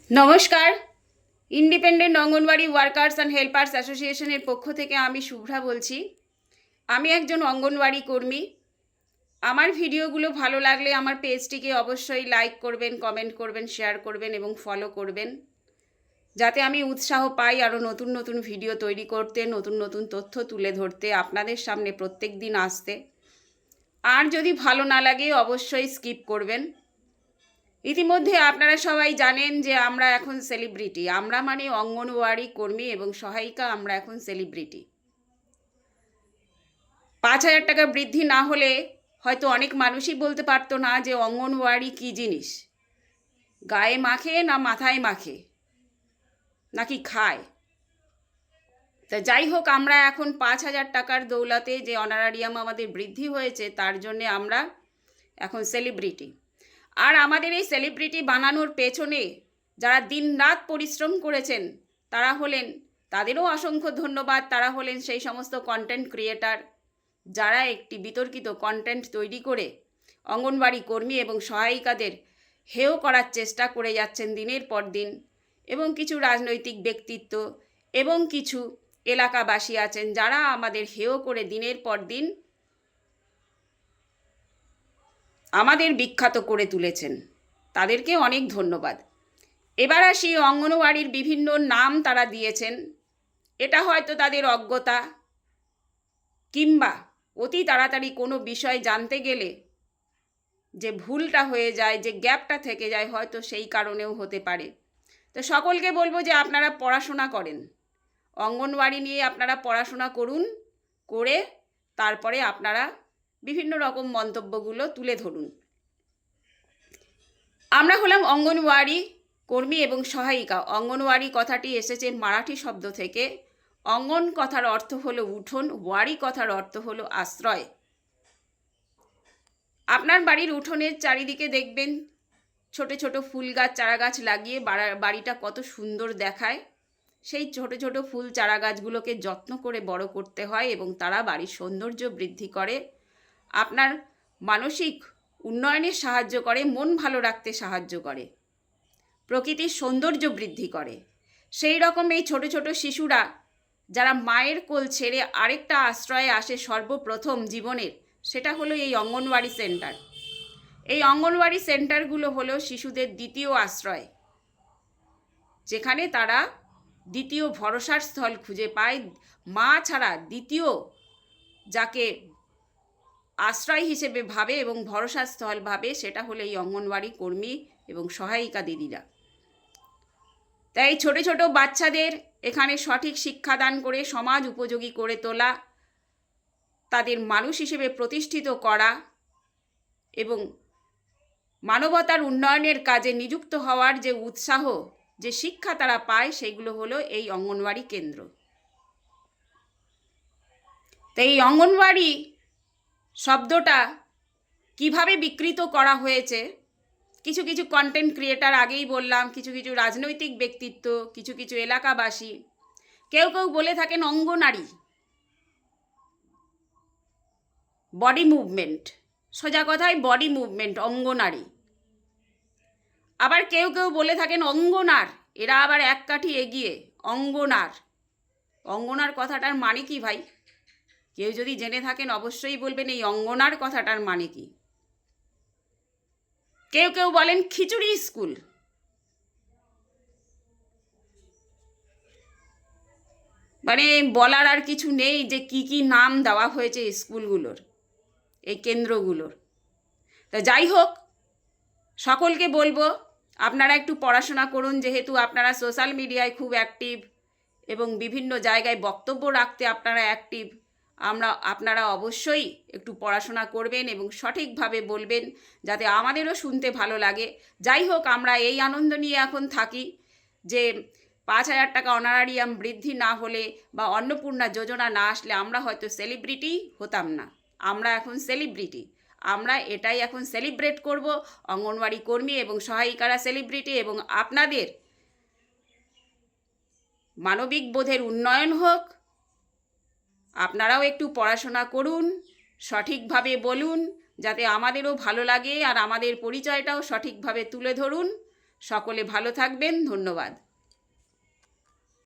নমস্কার। Independent anganwadi workers and helpers অ্যাসোসিয়েশনের পক্ষ থেকে আমি শুভ্রা বলছি। আমি একজন অঙ্গনওয়াড়ি কর্মী। আমার ভিডিওগুলো ভালো লাগলে আমার পেজটিকে অবশ্যই লাইক করবেন, কমেন্ট করবেন, শেয়ার করবেন এবং ফলো করবেন, যাতে আমি উৎসাহ পাই আরও নতুন নতুন ভিডিও তৈরি করতে, নতুন নতুন তথ্য তুলে ধরতে, আপনাদের সামনে প্রত্যেক দিন আসতে। আর যদি ভালো না লাগে অবশ্যই স্কিপ করবেন। ইতিমধ্যে আপনারা সবাই জানেন যে আমরা এখন সেলিব্রিটি। আমরা মানে অঙ্গনওয়াড়ি কর্মী এবং সহায়িকা, আমরা এখন সেলিব্রিটি। 5,000 টাকা বৃদ্ধি না হলে হয়তো অনেক মানুষই বলতে পারতো না যে অঙ্গনওয়াড়ি কী জিনিস, গায়ে মাখে না মাথায় মাখে নাকি খায়। তা যাই হোক, আমরা এখন 5,000 টাকার দৌলতে যে অনারারিয়াম আমাদের বৃদ্ধি হয়েছে তার জন্যে আমরা এখন সেলিব্রিটি। আর আমাদের এই সেলিব্রিটি বানানোর পেছনে যারা দিনরাত পরিশ্রম করেছেন তারা হলেন, তাদেরও অসংখ্য ধন্যবাদ, তারা হলেন সেই সমস্ত কন্টেন্ট ক্রিয়েটার যারা একটি বিতর্কিত কন্টেন্ট তৈরি করে অঙ্গনওয়াড়ি কর্মী এবং সহায়িকাদের হেয় করার চেষ্টা করে যাচ্ছেন দিনের পর দিন। এবং কিছু রাজনৈতিক ব্যক্তিত্ব এবং কিছু এলাকাবাসী আছেন যারা আমাদের হেয় করে দিনের পর দিন আমাদের বিখ্যাত করে তুলেছেন। তাদেরকে অনেক ধন্যবাদ। এবার আসি, অঙ্গনওয়াড়ির বিভিন্ন নাম তারা দিয়েছেন। এটা হয়তো তাদের অজ্ঞতা, কিংবা অতি তাড়াতাড়ি কোনো বিষয় জানতে গেলে যে ভুলটা হয়ে যায়, যে গ্যাপটা থেকে যায়, হয়তো সেই কারণেও হতে পারে। তো সকলকে বলবো যে আপনারা পড়াশোনা করেন, অঙ্গনওয়াড়ি নিয়ে আপনারা পড়াশোনা করুন, করে তারপরে আপনারা বিভিন্ন রকম মন্তব্যগুলো তুলে ধরুন। আমরা হলাম অঙ্গনওয়াড়ি কর্মী এবং সহায়িকা। অঙ্গনওয়াড়ি কথাটি এসেছে মারাঠি শব্দ থেকে। অঙ্গন কথার অর্থ হলো উঠোন, ওয়াড়ি কথার অর্থ হলো আশ্রয়। আপনার বাড়ির উঠোনের চারিদিকে দেখবেন ছোট ছোট ফুল গাছ, চারা গাছ লাগিয়ে বাড়িটা কত সুন্দর দেখায়। সেই ছোট ছোট ফুল চারা গাছগুলোকে যত্ন করে বড় করতে হয় এবং তারা বাড়ির সৌন্দর্য বৃদ্ধি করে, আপনার মানসিক উন্নয়নে সাহায্য করে, মন ভালো রাখতে সাহায্য করে, প্রকৃতির সৌন্দর্য বৃদ্ধি করে। সেই রকম এই ছোট ছোট শিশুরা যারা মায়ের কোল ছেড়ে আরেকটা আশ্রয়ে আসে সর্বপ্রথম জীবনের, সেটা হলো এই অঙ্গনওয়াড়ি সেন্টার। এই অঙ্গনওয়াড়ি সেন্টারগুলো হলো শিশুদের দ্বিতীয় আশ্রয়, যেখানে তারা দ্বিতীয় ভরসার স্থল খুঁজে পায়। মা ছাড়া দ্বিতীয় যাকে আশ্রয় হিসেবে ভাবে এবং ভরসার স্থল ভাবে, সেটা হলো এই অঙ্গনওয়াড়ি কর্মী এবং সহায়িকা দিদিরা। তাই ছোট ছোট বাচ্চাদের এখানে সঠিক শিক্ষাদান করে সমাজ উপযোগী করে তোলা, তাদের মানুষ হিসেবে প্রতিষ্ঠিত করা এবং মানবতার উন্নয়নের কাজে নিযুক্ত হওয়ার যে উৎসাহ, যে শিক্ষা তারা পায়, সেগুলো হলো এই অঙ্গনওয়াড়ি কেন্দ্র। তাই এই অঙ্গনওয়াড়ি শব্দটা কিভাবে বিকৃত করা হয়েছে, কিছু কিছু কন্টেন্ট ক্রিয়েটার, আগেই বললাম, কিছু কিছু রাজনৈতিক ব্যক্তিত্ব, কিছু কিছু এলাকাবাসী, কেউ কেউ বলে থাকেন অঙ্গনারী, বডি মুভমেন্ট, সোজা কথায় বডি মুভমেন্ট, অঙ্গনারী। আবার কেউ কেউ বলে থাকেন অঙ্গনার, এরা আবার এক কাঠি এগিয়ে, অঙ্গনার। অঙ্গনার কথাটার মানে কি ভাই? কেউ যদি জেনে থাকেন অবশ্যই বলবেন এই অঙ্গনার কথাটার মানে কি। কেউ কেউ বলেন খিচুড়ি স্কুল। মানে বলার আর কিছু নেই যে কি কি নাম দেওয়া হয়েছে স্কুলগুলোর, এই কেন্দ্রগুলোর। তা যাই হোক, সকলকে বলবো আপনারা একটু পড়াশোনা করুন, যেহেতু আপনারা সোশ্যাল মিডিয়ায় খুব অ্যাক্টিভ এবং বিভিন্ন জায়গায় বক্তব্য রাখতে আপনারা অ্যাক্টিভ। আপনারা অবশ্যই একটু পড়াশোনা করবেন এবং সঠিকভাবে বলবেন, যাতে আমাদেরও শুনতে ভালো লাগে। যাই হোক, আমরা এই আনন্দ নিয়ে এখন থাকি যে 5,000 টাকা অনারারিয়াম বৃদ্ধি না হলে বা অন্নপূর্ণা যোজনা না আসলে আমরা হয়তো সেলিব্রিটি হতাম না। আমরা এখন সেলিব্রিটি, আমরা এটাই এখন সেলিব্রেট করব। অঙ্গনওয়াড়ি কর্মী এবং সহায়িকারা সেলিব্রিটি, এবং আপনাদের মানবিক বোধের উন্নয়ন হোক। আপনারাও একটু পড়াশোনা করুন, সঠিকভাবে বলুন, যাতে আমাদেরও ভালো লাগে, আর আমাদের পরিচয়টাও সঠিকভাবে তুলে ধরুন। সকলে ভালো থাকবেন, ধন্যবাদ।